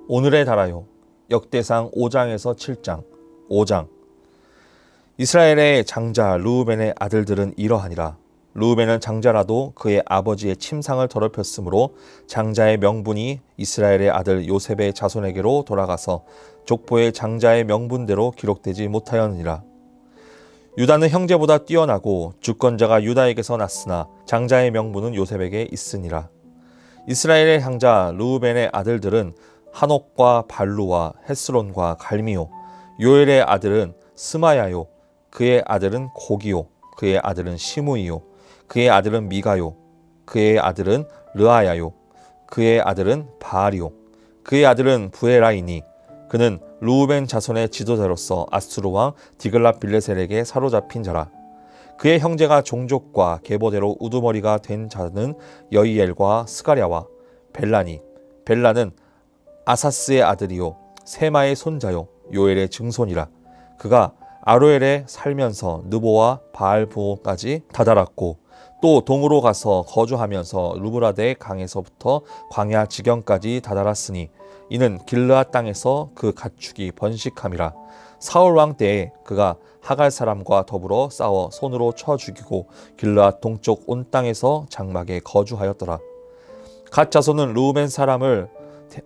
오늘의 달아요. 역대상 5장에서 7장. 5장. 이스라엘의 장자 르우벤의 아들들은 이러하니라. 르우벤은 장자라도 그의 아버지의 침상을 더럽혔으므로 장자의 명분이 이스라엘의 아들 요셉의 자손에게로 돌아가서 족보의 장자의 명분대로 기록되지 못하였느니라. 유다는 형제보다 뛰어나고 주권자가 유다에게서 났으나 장자의 명분은 요셉에게 있으니라. 이스라엘의 장자 르우벤의 아들들은 한옥과 발루와 헤스론과 갈미요. 요엘의 아들은 스마야요. 그의 아들은 고기요. 그의 아들은 시므이요. 그의 아들은 미가요. 그의 아들은 르아야요. 그의 아들은 바알이요. 그의 아들은 부에라이니. 그는 르우벤 자손의 지도자로서 아수르 왕 디글랏빌레셀에게 사로잡힌 자라. 그의 형제가 종족과 계보대로 우두머리가 된 자는 여이엘과 스가랴와 벨라니. 벨라는 아사스의 아들이요 세마의 손자요 요엘의 증손이라. 그가 아로엘에 살면서 느보와 바알 부호까지 다다랐고 또 동으로 가서 거주하면서 루브라데 강에서부터 광야 지경까지 다다랐으니 이는 길르앗 땅에서 그 가축이 번식함이라. 사울 왕 때에 그가 하갈 사람과 더불어 싸워 손으로 쳐 죽이고 길르앗 동쪽 온 땅에서 장막에 거주하였더라. 갓 자손은 르우벤 사람을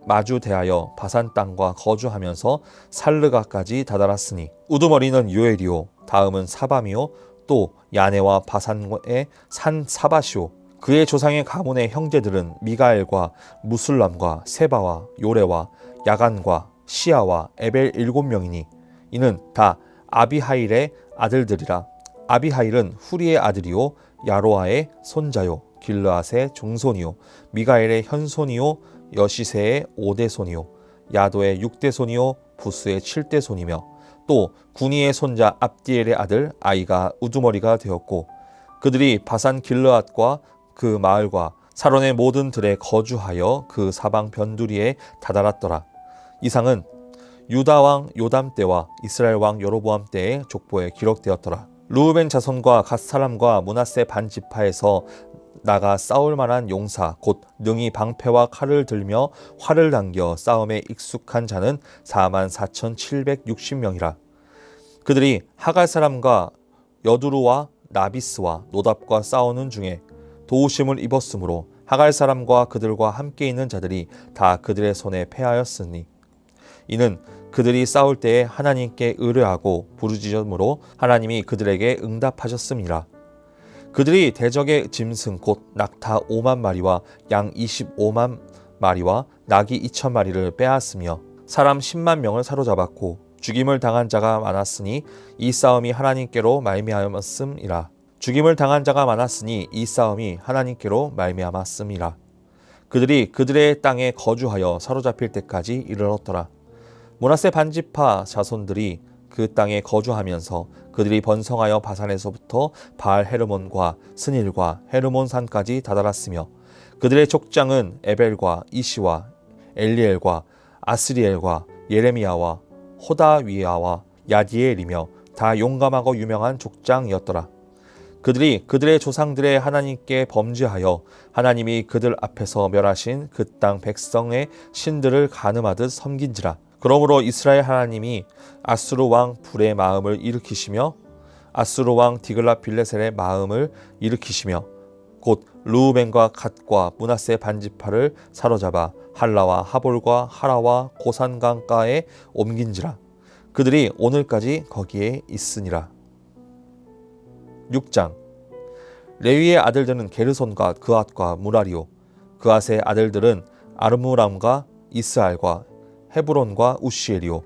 마주 대하여 바산 땅과 거주하면서 살르가까지 다다랐으니 우두머리는 요엘이요 다음은 사밤이요 또 야네와 바산의 산 사바시오. 그의 조상의 가문의 형제들은 미가엘과 무술람과 세바와 요레와 야간과 시아와 에벨 7명이니 이는 다 아비하일의 아들들이라. 아비하일은 후리의 아들이요 야로아의 손자요 길르앗의 종손이요 미가엘의 현손이요 여시세의 5대 손이요 야도의 6대 손이요 부스의 7대 손이며 또 구니의 손자 압디엘의 아들 아이가 우두머리가 되었고 그들이 바산 길르앗과 그 마을과 사론의 모든 들에 거주하여 그 사방 변두리에 다다랐더라. 이상은 유다 왕 요담 때와 이스라엘 왕 여로보암 때의 족보에 기록되었더라. 르우벤 자손과 갓 사람과 므낫세 반 지파에서 나가 싸울 만한 용사 곧 능히 방패와 칼을 들며 활을 당겨 싸움에 익숙한 자는 44,760명이라. 그들이 하갈 사람과 여두루와 나비스와 노답과 싸우는 중에 도우심을 입었으므로 하갈 사람과 그들과 함께 있는 자들이 다 그들의 손에 패하였으니 이는 그들이 싸울 때에 하나님께 의뢰하고 부르짖음으로 하나님이 그들에게 응답하셨음이라. 그들이 대적의 짐승 곧 낙타 5만 마리와 양 25만 마리와 나귀 2천 마리를 빼앗으며 사람 10만 명을 사로잡았고 죽임을 당한 자가 많았으니 이 싸움이 하나님께로 말미암았음이라. 죽임을 당한 자가 많았으니 이 싸움이 하나님께로 말미암았음이라. 그들이 그들의 땅에 거주하여 사로잡힐 때까지 이르렀더라. 므낫세 반지파 자손들이 그 땅에 거주하면서 그들이 번성하여 바산에서부터 바알 헤르몬과 스닐과 헤르몬 산까지 다다랐으며 그들의 족장은 에벨과 이시와 엘리엘과 아스리엘과 예레미야와 호다위야와 야디엘이며 다 용감하고 유명한 족장이었더라. 그들이 그들의 조상들의 하나님께 범죄하여 하나님이 그들 앞에서 멸하신 그 땅 백성의 신들을 간음하듯 섬긴지라. 그러므로 이스라엘 하나님이 아수르 왕 불의 마음을 일으키시며 아수르 왕 디글랏빌레셀의 마음을 일으키시며 곧 르우벤과 갓과 므낫세 반지파를 사로잡아 할라와 하볼과 하라와 고산강가에 옮긴지라. 그들이 오늘까지 거기에 있으니라. 6장. 레위의 아들들은 게르손과 그앗과 무라리요 그앗의 아들들은 아르무람과 이스알과 헤브론과 우시엘이요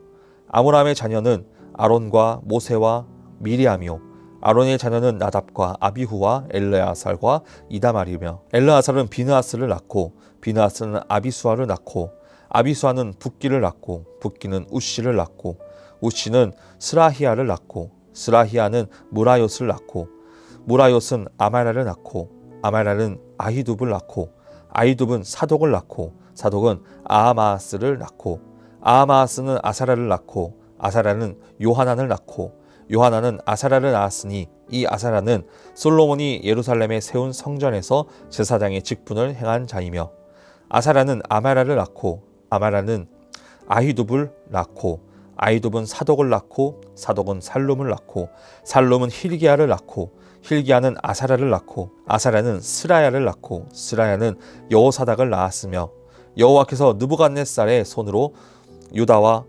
아므람의 자녀는 아론과 모세와 미리암이요 아론의 자녀는 나답과 아비후와 엘르아살과 이다말이며 엘르아살은 비느하스를 낳고 비느하스는 아비수아를 낳고 아비수아는 붓기를 낳고 붓기는 우시를 낳고 우시는 스라히아를 낳고 스라히아는 무라요스를 낳고 무라요스는 아마라를 낳고 아마라는 아히둡을 낳고 아히둡은 사독을 낳고 사독은 아하마스를 낳고 아하마스는 아사라를 낳고 아사라는 요하난을 낳고 요하난은 아사라를 낳았으니 이 아사라는 솔로몬이 예루살렘에 세운 성전에서 제사장의 직분을 행한 자이며 아사라는 아마라를 낳고 아마라는 아히둡을 낳고 아히둡은 사독을 낳고 사독은 살룸을 낳고 살룸은 힐기야를 낳고 힐기야는 아사랴를 낳고 아사랴는 스라야를 낳고 스라야는 여호사닥을 낳았으며 여호와께서 느부갓네살의 손으로 유다와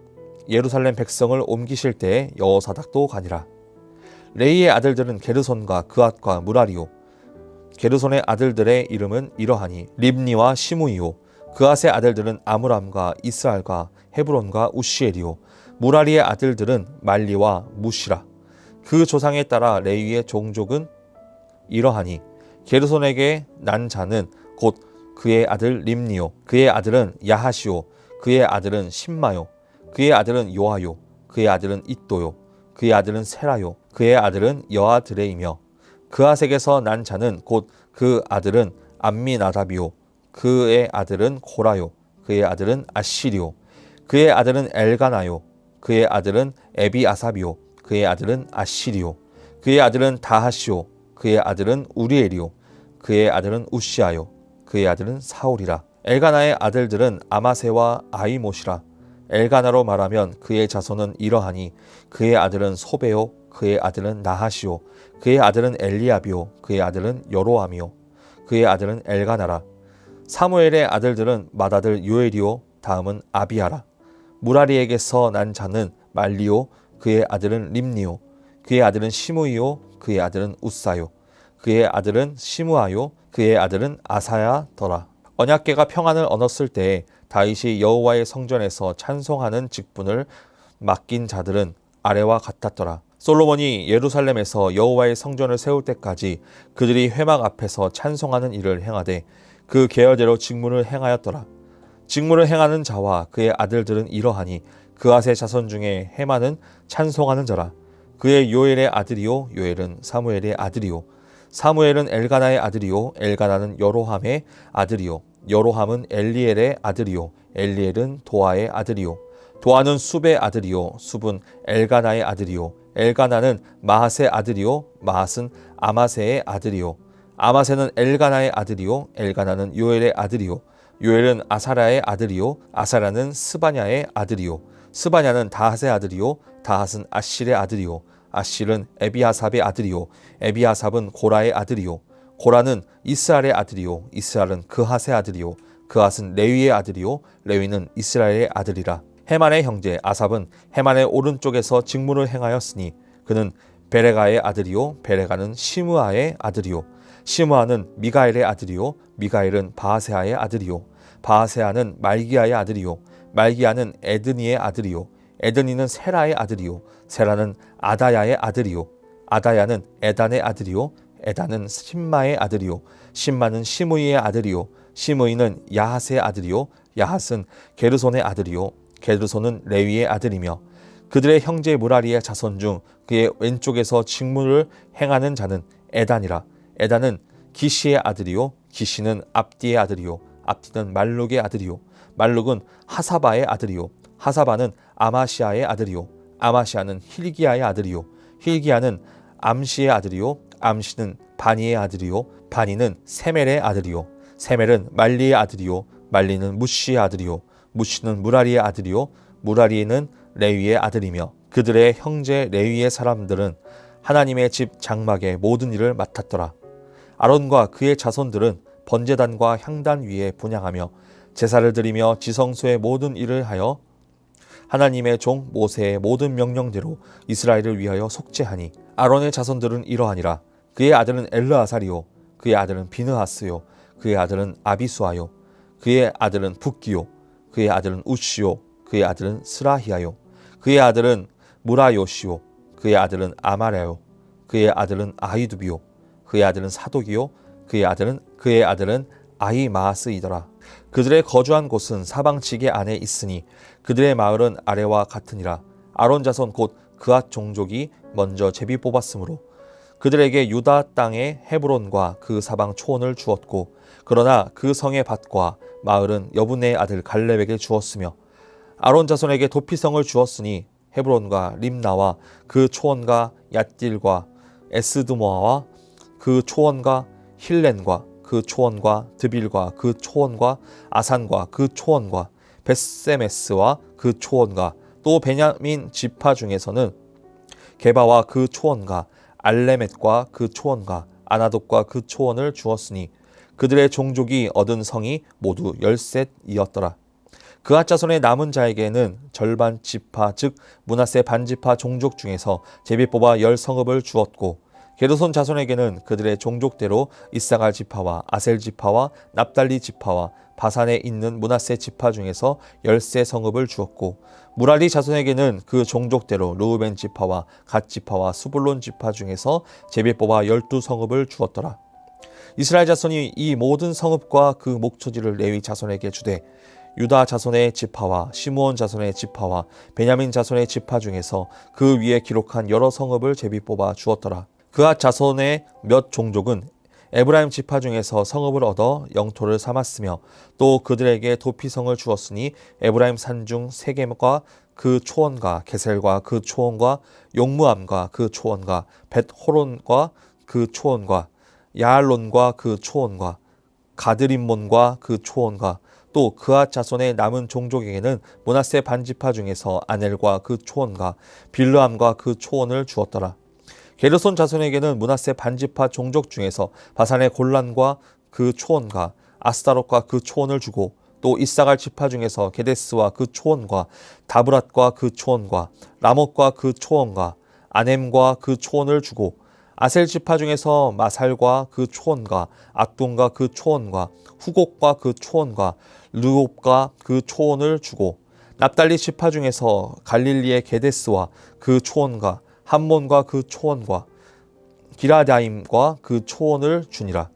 예루살렘 백성을 옮기실 때에 여호사닥도 가니라. 레이의 아들들은 게르손과 그앗과 무라리요. 게르손의 아들들의 이름은 이러하니 립니와 시므이요. 그앗의 아들들은 아므람과 이스알과 헤브론과 우시엘이요. 무라리의 아들들은 말리와 무시라. 그 조상에 따라 레위의 종족은 이러하니 게르손에게 난 자는 곧 그의 아들 립니요. 그의 아들은 야하시요. 그의 아들은 심마요. 그의 아들은 요아요. 그의 아들은 잇도요. 그의 아들은 세라요. 그의 아들은 여아드레이며 그아색에서 난 자는 곧 그 아들은 암미나답이요. 그의 아들은 고라요. 그의 아들은 아시리요. 그의 아들은 엘가나요. 그의 아들은 에비아삽이요. 그의 아들은 아시리요. 그의 아들은 다하시요. 그의 아들은 우리엘이요. 그의 아들은 우시아요. 그의 아들은 사울이라. 엘가나의 아들들은 아마세와 아이못이라. 엘가나로 말하면 그의 자손은 이러하니 그의 아들은 소베요. 그의 아들은 나하시요. 그의 아들은 엘리압이요. 그의 아들은 여로함이요. 그의 아들은 엘가나라. 사무엘의 아들들은 맏아들 요엘이요. 다음은 아비아라. 무라리에게서 난 자는 말리요. 그의 아들은 립니요. 그의 아들은 시므이요. 그의 아들은 우사요. 그의 아들은 시므아요. 그의 아들은 아사야더라. 언약궤가 평안을 얻었을 때에 다윗이 여호와의 성전에서 찬송하는 직분을 맡긴 자들은 아래와 같았더라. 솔로몬이 예루살렘에서 여호와의 성전을 세울 때까지 그들이 회막 앞에서 찬송하는 일을 행하되 그 계열대로 직무를 행하였더라. 직무를 행하는 자와 그의 아들들은 이러하니 그앗의 자손 중에 헤만은 찬송하는 자라. 그의 요엘의 아들이요 요엘은 사무엘의 아들이요 사무엘은 엘가나의 아들이요 엘가나는 여로함의 아들이요 여로함은 엘리엘의 아들이요 엘리엘은 도아의 아들이요 도아는 숲의 아들이요 숲은 엘가나의 아들이요 엘가나는 마핫의 아들이요 마핫은 아마세의 아들이요 아마세는 엘가나의 아들이요 엘가나는 요엘의 아들이요 요엘은 아사랴의 아들이요 아사랴는 스바냐의 아들이요 스바냐는 다핫의 아들이요 다핫은 아실의 아들이요 아실은 에비아삽의 아들이요 에비아삽은 고라의 아들이요 고라는 이스알의 아들이요 이스알은 그핫의 아들이요 그핫은 레위의 아들이요 레위는 이스라엘의 아들이라. 헤만의 형제 아삽은 헤만의 오른쪽에서 직무를 행하였으니 그는 베레가의 아들이요 베레가는 시므아의 아들이요 시므아는 미가엘의 아들이요 미가엘은 바하세아의 아들이요 바하세아는 말기야의 아들이요 말기야는 에드니의 아들이요 에드니는 세라의 아들이요 세라는 아다야의 아들이요 아다야는 에단의 아들이요 에단은 심마의 아들이요 심마는 시므이의 아들이요 시므이는 야핫의 아들이요 야핫은 게르손의 아들이요 게르손은 레위의 아들이며 그들의 형제 무라리의 자손 중 그의 왼쪽에서 직무를 행하는 자는 에단이라. 에단은 기시의 아들이요 기시는 압디의 아들이요 압디는 말룩의 아들이요 말룩은 하사바의 아들이요 하사바는 아마시아의 아들이요 아마시아는 힐기야의 아들이요 힐기야는 암시의 아들이요 암시는 바니의 아들이요 바니는 세멜의 아들이요 세멜은 말리의 아들이요 말리는 무시의 아들이요 무시는 무라리의 아들이요 무라리는 레위의 아들이며 그들의 형제 레위의 사람들은 하나님의 집 장막의 모든 일을 맡았더라. 아론과 그의 자손들은 번제단과 향단 위에 분향하며 제사를 드리며 지성소의 모든 일을 하여 하나님의 종 모세의 모든 명령대로 이스라엘을 위하여 속죄하니 아론의 자손들은 이러하니라. 그의 아들은 엘르아살이요 그의 아들은 비느하스요 그의 아들은 아비수아요 그의 아들은 붓기요 그의 아들은 우시요 그의 아들은 스라히아요 그의 아들은 무라요시요 그의 아들은 아마랴요 그의 아들은 아히두비요 그의 아들은 사독이요 그의 아들은 아히마스이더라. 그들의 거주한 곳은 사방지게 안에 있으니 그들의 마을은 아래와 같으니라. 아론 자손 곧 그앗 종족이 먼저 제비 뽑았으므로 그들에게 유다 땅의 헤브론과 그 사방 초원을 주었고 그러나 그 성의 밭과 마을은 여분의 아들 갈렙에게 주었으며 아론 자손에게 도피성을 주었으니 헤브론과 림나와 그 초원과 얏딜과 에스드모아와 그 초원과 힐렌과 그 초원과 드빌과 그 초원과 아산과 그 초원과 벳세메스와 그 초원과 또 베냐민 지파 중에서는 게바와 그 초원과 알레멧과 그 초원과 아나돗과 그 초원을 주었으니 그들의 종족이 얻은 성이 모두 13이었더라. 그앗 자손의 남은 자에게는 절반 지파 즉 므낫세 반지파 종족 중에서 제비 뽑아 10성읍을 주었고 게르손 자손에게는 그들의 종족대로 이사갈 지파와 아셀 지파와 납달리 지파와 바산에 있는 므낫세 지파 중에서 13성읍을 주었고 무라리 자손에게는 그 종족대로 르우벤 지파와 갓 지파와 스불론 지파 중에서 제비 뽑아 12성읍을 주었더라. 이스라엘 자손이 이 모든 성읍과 그 목초지를 레위 자손에게 주되 유다 자손의 지파와 시므온 자손의 지파와 베냐민 자손의 지파 중에서 그 위에 기록한 여러 성읍을 제비 뽑아 주었더라. 그앗 자손의 몇 종족은 에브라임 지파 중에서 성읍을 얻어 영토를 삼았으며 또 그들에게 도피성을 주었으니 에브라임 산중 세겜과 그 초원과 게셀과 그 초원과 용무암과 그 초원과 벳호론과 그 초원과 야알론과 그 초원과 가드림몬과 그 초원과 또 그앗 자손의 남은 종족에게는 므낫세 반지파 중에서 아넬과 그 초원과 빌르암과 그 초원을 주었더라. 게르손 자손에게는 므낫세 반지파 종족 중에서 바산의 골란과 그 초원과 아스타롯과 그 초원을 주고 또 이사갈 지파 중에서 게데스와 그 초원과 다브랏과 그 초원과 라못과 그 초원과 아넴과 그 초원을 주고 아셀 지파 중에서 마살과 그 초원과 악돈과 그 초원과 후곡과 그 초원과 르옵과 그 초원을 주고 납달리 지파 중에서 갈릴리의 게데스와 그 초원과 함몬과 그 초원과 기라다임과 그 초원을 주니라.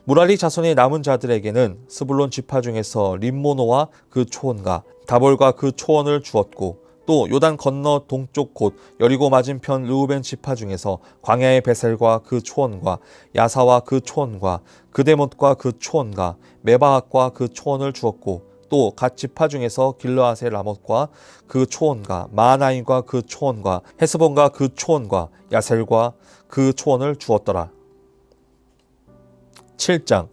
무라리 자손의 남은 자들에게는 스불론 지파 중에서 림모노와 그 초원과 다볼과 그 초원을 주었고 또 요단 건너 동쪽 곧 여리고 맞은편 르우벤 지파 중에서 광야의 베셀과 그 초원과 야사와 그 초원과 그데못과 그 초원과 메바학과 그 초원을 주었고 또 갓 지파 중에서 길르앗의 라못과 그 초원과 마하나임과 그 초원과 헤스본과 그 초원과 야셀과 그 초원을 주었더라. 7장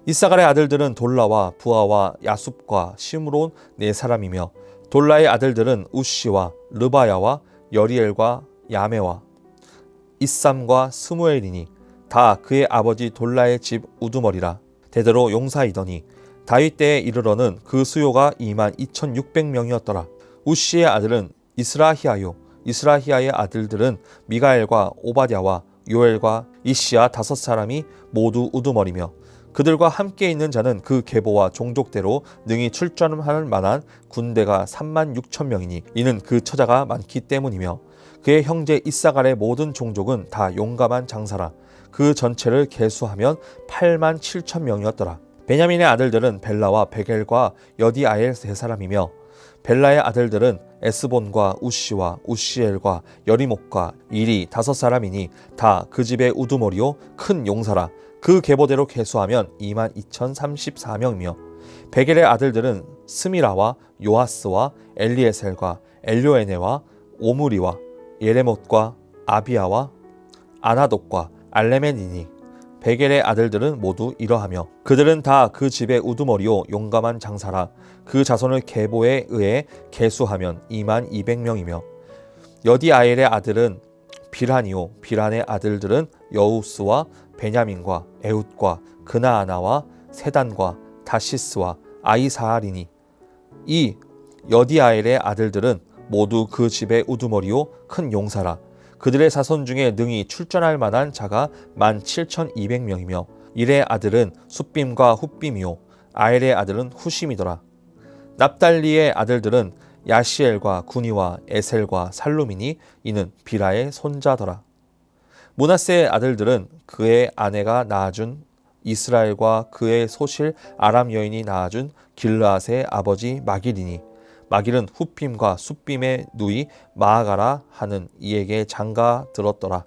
이사갈의 아들들은 돌라와 부하와 야숲과 시므론 네 사람이며 돌라의 아들들은 우시와 르바야와 여리엘과 야메와 이삼과 스무엘이니 다 그의 아버지 돌라의 집 우두머리라. 대대로 용사이더니 다윗 때에 이르러는 그 수요가 22,600명이었더라. 우시의 아들은 이스라히아요. 이스라히아의 아들들은 미가엘과 오바댜와 요엘과 이시야 5사람이 모두 우두머리며 그들과 함께 있는 자는 그 계보와 종족대로 능히 출전할 만한 군대가 36,000명이니 이는 그 처자가 많기 때문이며 그의 형제 이사갈의 모든 종족은 다 용감한 장사라. 그 전체를 계수하면 87,000명이었더라. 베냐민의 아들들은 벨라와 베겔과 여디아엘 3사람이며 벨라의 아들들은 에스본과 우시와 우시엘과 여리목과 일이 5사람이니 다 그 집의 우두머리요 큰 용사라. 그 계보대로 계수하면 22,034명이며 베겔의 아들들은 스미라와 요아스와 엘리에셀과 엘료에네와 오므리와 예레못과 아비야와 아나돗과 알레멘이니 베겔의 아들들은 모두 이러하며 그들은 다 그 집의 우두머리요 용감한 장사라. 그 자손을 계보에 의해 계수하면 22,000명이며 여디아엘의 아들은 비란이요 비란의 아들들은 여우스와 베냐민과 에훗과 그나아나와 세단과 다시스와 아이사알이니 이 여디아엘의 아들들은 모두 그 집의 우두머리요 큰 용사라. 그들의 자손 중에 능히 출전할 만한 자가 17,200명이며 일의 아들은 숫빔과 훗빔이요 아엘의 아들은 후심이더라. 납달리의 아들들은 야시엘과 구니와 에셀과 살루미니 이는 비라의 손자더라. 므낫세의 아들들은 그의 아내가 낳아준 이스라엘과 그의 소실 아람 여인이 낳아준 길르앗의 아버지 마길이니 마길은 훗빔과 숫빔의 누이 마아가라 하는 이에게 장가 들었더라.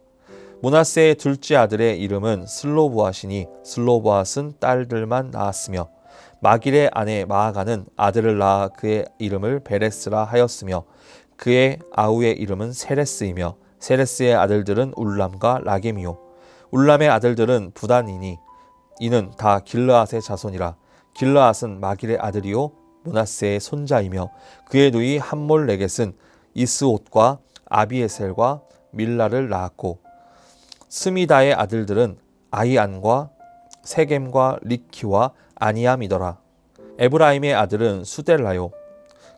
므낫세의 둘째 아들의 이름은 슬로브앗이니 슬로브앗은 딸들만 낳았으며 마길의 아내 마아가는 아들을 낳아 그의 이름을 베레스라 하였으며 그의 아우의 이름은 세레스이며 세레스의 아들들은 울람과 라겜이요 울람의 아들들은 부단이니 이는 다 길르앗의 자손이라. 길르앗은 마길의 아들이요 므낫세의 손자이며 그의 누이 함몰레겟은 이스옷과 아비에셀과 밀라를 낳았고 스미다의 아들들은 아이안과 세겜과 리키와 아니암이더라. 에브라임의 아들은 수델라요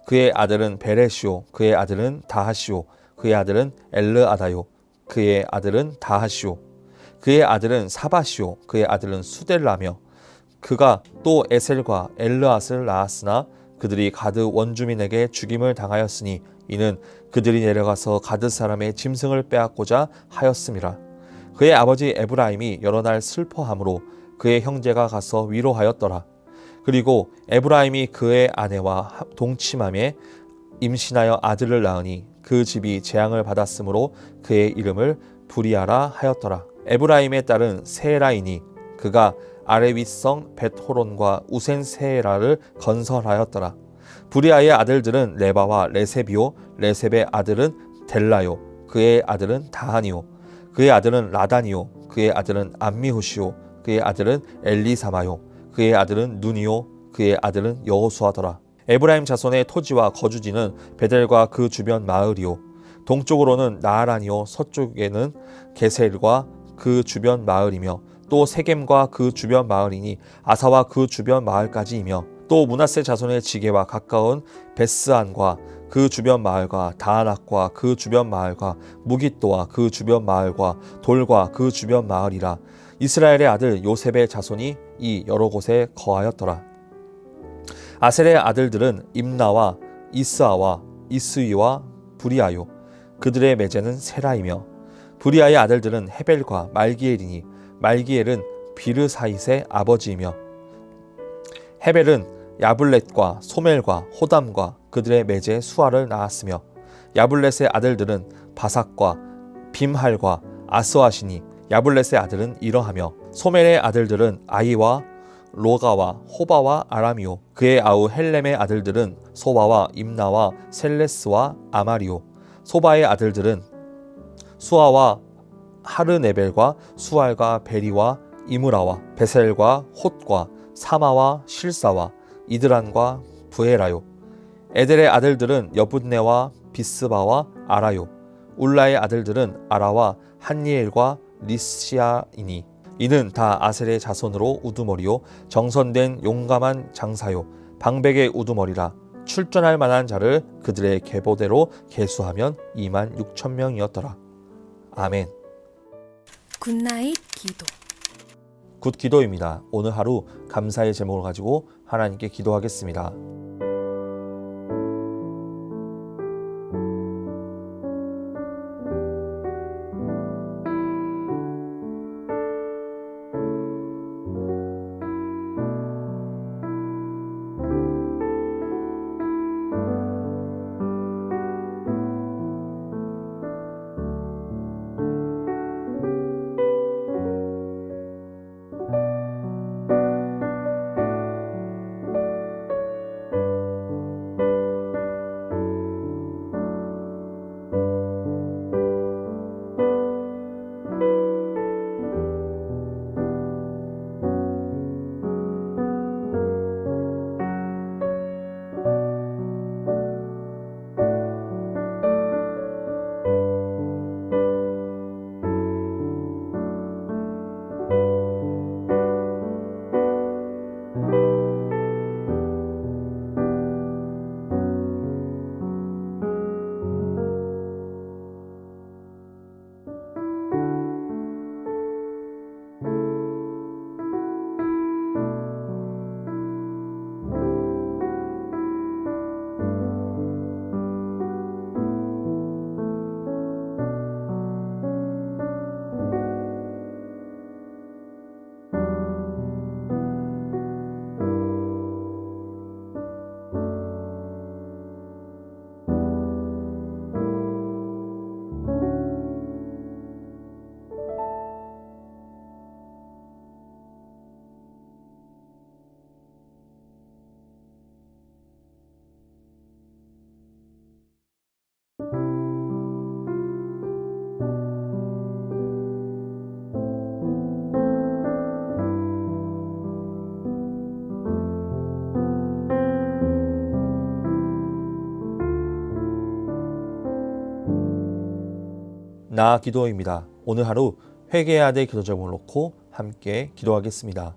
그의 아들은 베레시오 그의 아들은 다하시오 그의 아들은 엘르아다요 그의 아들은 다하시오 그의 아들은 사바시오 그의 아들은 수델라며 그가 또 에셀과 엘르앗을 낳았으나 그들이 가드 원주민에게 죽임을 당하였으니 이는 그들이 내려가서 가드 사람의 짐승을 빼앗고자 하였음이라. 그의 아버지 에브라임이 여러 날 슬퍼함으로 그의 형제가 가서 위로하였더라. 그리고 에브라임이 그의 아내와 동침함에 임신하여 아들을 낳으니 그 집이 재앙을 받았으므로 그의 이름을 부리아라 하였더라. 에브라임의 딸은 세라이니 그가 아레윗성 벳호론과 우센 세라를 건설하였더라. 부리아의 아들들은 레바와 레세비오 레셉의 아들은 델라요 그의 아들은 다하니요 그의 아들은 라다니요 그의 아들은 암미후시요 그의 아들은 엘리사마요 그의 아들은 누니요 그의 아들은 여호수아더라. 에브라임 자손의 토지와 거주지는 베델과 그 주변 마을이요 동쪽으로는 나아란이요 서쪽에는 게셀과 그 주변 마을이며 또 세겜과 그 주변 마을이니 아사와 그 주변 마을까지이며 또 므낫세 자손의 지게와 가까운 베스안과 그 주변 마을과 다아낙과 그 주변 마을과 무깃도와 그 주변 마을과 돌과 그 주변 마을이라. 이스라엘의 아들 요셉의 자손이 이 여러 곳에 거하였더라. 아셀의 아들들은 임나와 이스아와 이스위와 부리아요 그들의 매제는 세라이며 부리아의 아들들은 헤벨과 말기엘이니 말기엘은 비르사잇의 아버지이며 헤벨은 야블렛과 소멜과 호담과 그들의 매제 수아를 낳았으며 야블렛의 아들들은 바삭과 빔할과 아스와시니 야블렛의 아들은 이러하며 소멜의 아들들은 아이와 로가와 호바와 아람이요 그의 아우 헬렘의 아들들은 소바와 임나와 셀레스와 아마리요 소바의 아들들은 수아와 하르네벨과 수알과 베리와 이므라와 베셀과 톳과 사마와 실사와 이드란과 부에라요 에델의 아들들은 여분네와 비스바와 아라요 울라의 아들들은 아라와 한니엘과 리시아이니 이는 다 아셀의 자손으로 우두머리요 정선된 용감한 장사요 방백의 우두머리라. 출전할 만한 자를 그들의 계보대로 계수하면 26,000명이었더라. 아멘. 굿나잇 기도. 굿 기도입니다. 오늘 하루 감사의 제목을 가지고 하나님께 기도하겠습니다. 나 기도입니다. 오늘 하루 회개해야 될 기도 제목을 놓고 함께 기도하겠습니다.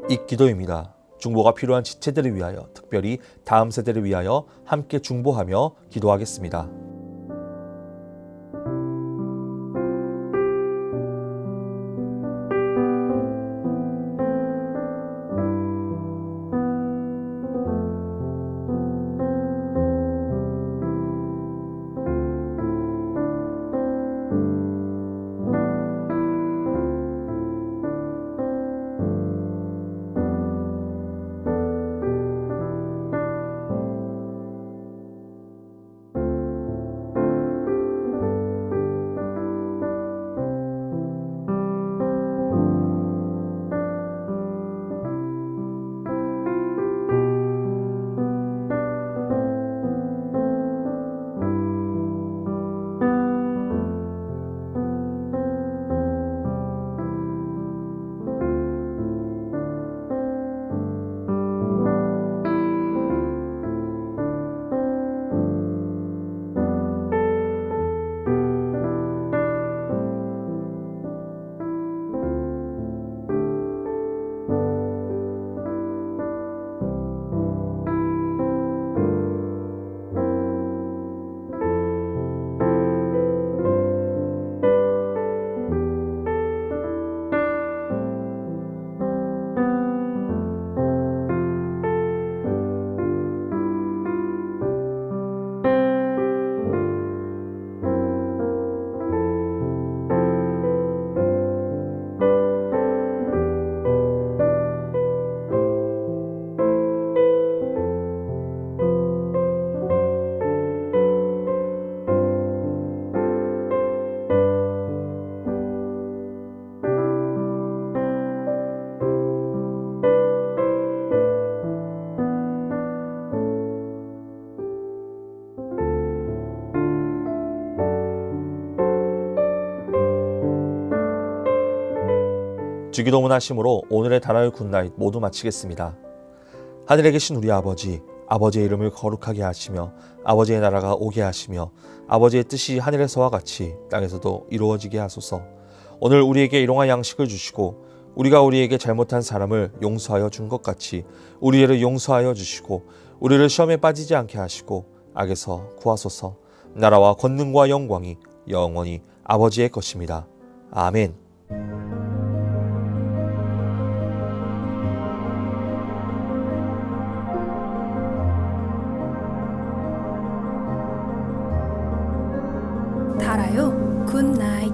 이 기도입니다. 중보가 필요한 지체들을 위하여, 특별히 다음 세대를 위하여 함께 중보하며 기도하겠습니다. 주기도문 하심으로 오늘의 다라이 굿나잇 모두 마치겠습니다. 하늘에 계신 우리 아버지, 아버지의 이름을 거룩하게 하시며 아버지의 나라가 오게 하시며 아버지의 뜻이 하늘에서와 같이 땅에서도 이루어지게 하소서. 오늘 우리에게 일용할 양식을 주시고 우리가 우리에게 잘못한 사람을 용서하여 준 것 같이 우리를 용서하여 주시고 우리를 시험에 빠지지 않게 하시고 악에서 구하소서. 나라와 권능과 영광이 영원히 아버지의 것입니다. 아멘. 달아요 굿나잇.